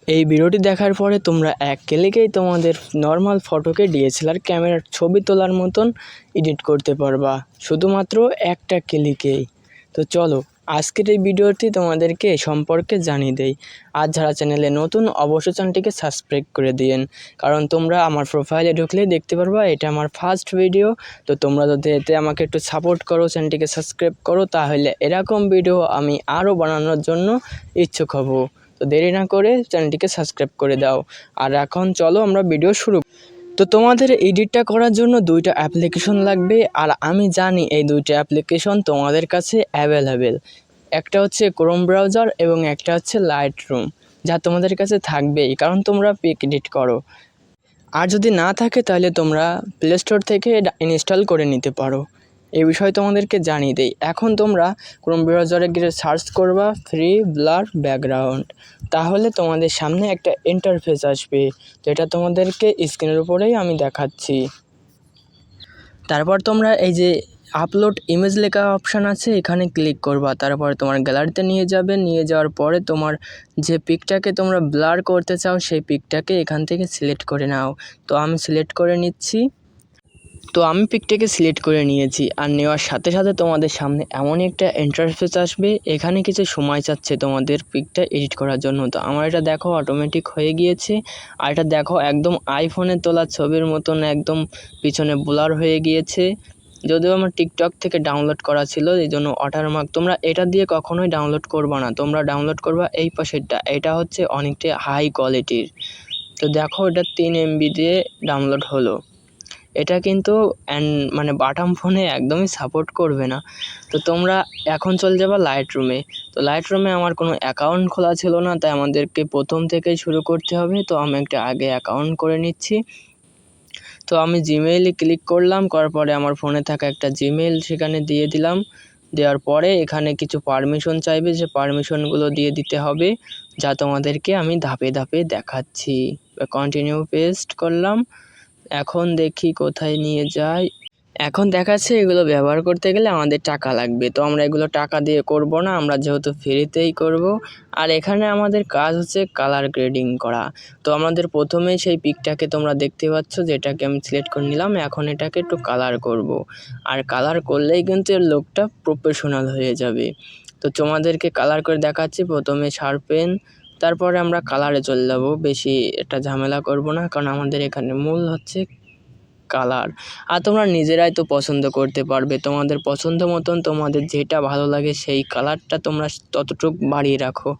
এই ভিডিওটি দেখার পরে তোমরা এক ক্লিকেই তোমাদের নর্মাল ফটোকে ডিএসএলআর ক্যামেরার ছবি তোলার মতন এডিট করতে পারবা শুধুমাত্র একটা ক্লিকেই। তো চলো আজকের এই ভিডিওটি তোমাদেরকে সম্পর্কে জানিয়ে দেই। আর যারা চ্যানেলে নতুন অবশ্যই চ্যানেলটিকে সাবস্ক্রাইব করে দিন, কারণ তোমরা আমার প্রোফাইলে ঢুকলেই দেখতে পারবা এটা আমার ফার্স্ট ভিডিও। তো তোমরা যদি এতে আমাকে একটু সাপোর্ট করো, চ্যানেলটিকে সাবস্ক্রাইব করো, তাহলে এরকম ভিডিও আমি আরও বানানোর জন্য ইচ্ছুক হব। তো দেরি না করে চ্যানেলটিকে সাবস্ক্রাইব করে দাও। আর এখন চলো আমরা ভিডিও শুরু। তো তোমাদের এডিটটা করার জন্য দুইটা অ্যাপ্লিকেশন লাগবে, আর আমি জানি এই দুইটা অ্যাপ্লিকেশন তোমাদের কাছে অ্যাভেলেবেল। একটা হচ্ছে ক্রোম ব্রাউজার এবং একটা হচ্ছে লাইটরুম, যা তোমাদের কাছে থাকবেই কারণ তোমরা পিক এডিট করো। আর যদি না থাকে তাহলে তোমরা প্লে স্টোর থেকে ইনস্টল করে নিতে পারো। এই বিষয়ে তোমাদেরকে জানিয়ে দেই। এখন তোমরা ক্রোম ব্রাউজারে গিয়ে সার্চ করবা ফ্রি ব্লার ব্যাকগ্রাউন্ড, তাহলে তোমাদের সামনে একটা ইন্টারফেস আসবে। তো এটা তোমাদেরকে স্ক্রিনের উপরেই আমি দেখাচ্ছি। তারপর তোমরা এই যে আপলোড ইমেজ লেখা অপশান আছে, এখানে ক্লিক করবা। তারপর তোমার গ্যালারিতে নিয়ে যাবে, নিয়ে যাওয়ার পরে তোমার যে পিকটাকে তোমরা ব্লার করতে চাও সেই পিকটাকে এখান থেকে সিলেক্ট করে নাও। তো আমি সিলেক্ট করে নিচ্ছি। তো আমি পিকটাকে সিলেক্ট করে নিয়েছি, আর নেওয়ার সাথে সাথে তোমাদের সামনে এমনই একটা ইন্টারফেস আসবে। এখানে কিছু সময় চাচ্ছে তোমাদের পিকটা এডিট করার জন্য। তো আমার এটা দেখো অটোমেটিক হয়ে গিয়েছে। আর এটা দেখো একদম আইফোনে তোলা ছবির মতন একদম পিছনে ব্লার হয়ে গিয়েছে। যদিও আমার টিকটক থেকে ডাউনলোড করা ছিল, এই জন্য ওয়াটারমার্ক। তোমরা এটা দিয়ে কখনোই ডাউনলোড করবা না, তোমরা ডাউনলোড করবা এই পাশেরটা। এটা হচ্ছে অনেকটা হাই কোয়ালিটির। তো দেখো এটা 3 MB দিয়ে ডাউনলোড হলো। এটা কিন্তু মানে বাটাম ফোনে একদমই সাপোর্ট করবে না। তো তোমরা এখন চলে যাবা লাইটরুমে। তো লাইটরুমে আমার কোনো অ্যাকাউন্ট খোলা ছিল না, তাই আমাদেরকে প্রথম থেকেই শুরু করতে হবে। তো আমি একটা আগে অ্যাকাউন্ট করে নিচ্ছি। তো আমি জিমেইলে ক্লিক করলাম, করার পরে আমার ফোনে থাকা একটা জিমেইল সেখানে দিয়ে দিলাম। দেওয়ার পরে এখানে কিছু পারমিশন চাইবে, যে পারমিশনগুলো দিয়ে দিতে হবে, যা তোমাদেরকে আমি ধাপে ধাপে দেখাচ্ছি। কন্টিনিউ পেস্ট করলাম। এখন দেখি কোথায় নিয়ে যায়। এখন দেখাচ্ছে এগুলো ব্যবহার করতে গেলে আমাদের টাকা লাগবে। তো আমরা এগুলো টাকা দিয়ে করব না, আমরা যেহেতু ফ্রিতেই করব। আর এখানে আমাদের কাজ হচ্ছে কালার গ্রেডিং করা। তো আমাদের প্রথমেই সেই পিকটাকে তোমরা দেখতে পাচ্ছ, যেটাকে আমি সিলেক্ট করে নিলাম। এখন এটাকে একটু কালার করব, আর কালার করলেই কিন্তু এর লুকটা প্রফেশনাল হয়ে যাবে। তো তোমাদেরকে কালার করে দেখাচ্ছি। প্রথমে শার্পেন, তারপরে আমরা কালারে চলে যাব। বেশি এটা ঝামেলা করব না, কারণ আমাদের এখানে মূল হচ্ছে কালার। আর তোমরা নিজেরাই তো পছন্দ করতে পারবে, তোমাদের পছন্দ মতন তোমাদের যেটা ভালো লাগে সেই কালারটা তোমরা ততটুকু বাড়িয়ে রাখো।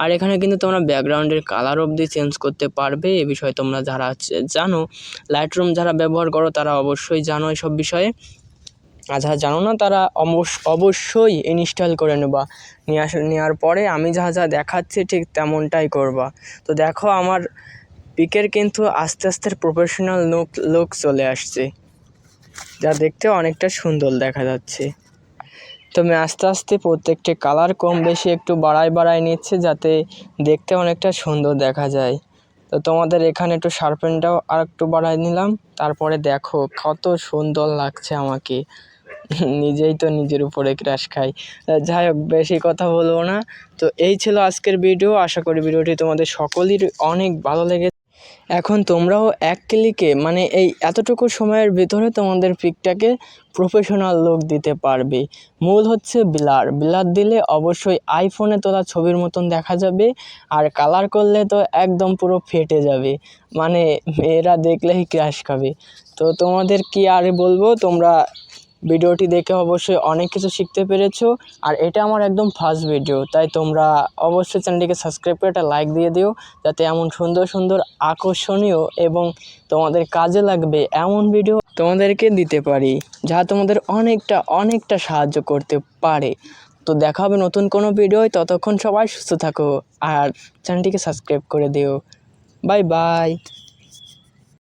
আর এখানে কিন্তু তোমরা ব্যাকগ্রাউন্ডের কালার অবধি চেঞ্জ করতে পারবে। এ বিষয়ে তোমরা যারা জানো, লাইটরুম যারা ব্যবহার করো তারা অবশ্যই জানো এসব বিষয়ে। আর যারা জানো না তারা অবশ্যই ইনস্টল করে নেবা। নেওয়ার পরে আমি যা যা দেখাচ্ছি ঠিক তেমনটাই করবা। তো দেখো আমার পিকের কিন্তু আস্তে আস্তে প্রফেশনাল লুক চলে আসছে, যা দেখতে অনেকটা সুন্দর দেখা যাচ্ছে। তো আমি আস্তে আস্তে প্রত্যেকটি কালার কম বেশি একটু বাড়ায় নিচ্ছে, যাতে দেখতে অনেকটা সুন্দর দেখা যায়। তো তোমাদের এখানে একটু শার্পেনটাও আর একটু বাড়ায় নিলাম। তারপরে দেখো কত সুন্দর লাগছে আমাকে, নিজেই তো নিজের উপরে ক্রাশ খাই। যাই হোক, বেশি কথা বলবো না। তো এই ছিল আজকের ভিডিও। আশা করি ভিডিওটি তোমাদের সকলেরই অনেক ভালো লেগেছে। এখন তোমরাও এক ক্লিকে মানে এই এতটুকু সময়ের ভিতরে তোমাদের পিকটাকে প্রফেশনাল লুক দিতে পারবে। মূল হচ্ছে ব্লার দিলে অবশ্যই আইফোনে তোলা ছবির মতন দেখা যাবে, আর কালার করলে তো একদম পুরো ফেটে যাবে, মানে মেয়েরা দেখলেই ক্রাশ খাবে। তো তোমাদের কি আর বলবো, তোমরা ভিডিওটি দেখে অবশ্যই অনেক কিছু শিখতে পেরেছো। আর এটা আমার একদম ফার্স্ট ভিডিও, তাই তোমরা অবশ্যই চ্যানেলটিকে সাবস্ক্রাইব করে একটা লাইক দিয়ে দিও, যাতে এমন সুন্দর সুন্দর আকর্ষণীয় এবং তোমাদের কাজে লাগবে এমন ভিডিও তোমাদেরকে দিতে পারি, যা তোমাদের অনেকটা সাহায্য করতে পারে। তো দেখা হবে নতুন কোনো ভিডিও। ততক্ষণ সবাই সুস্থ থাকো আর চ্যানেলটিকে সাবস্ক্রাইব করে দিও। Bye bye.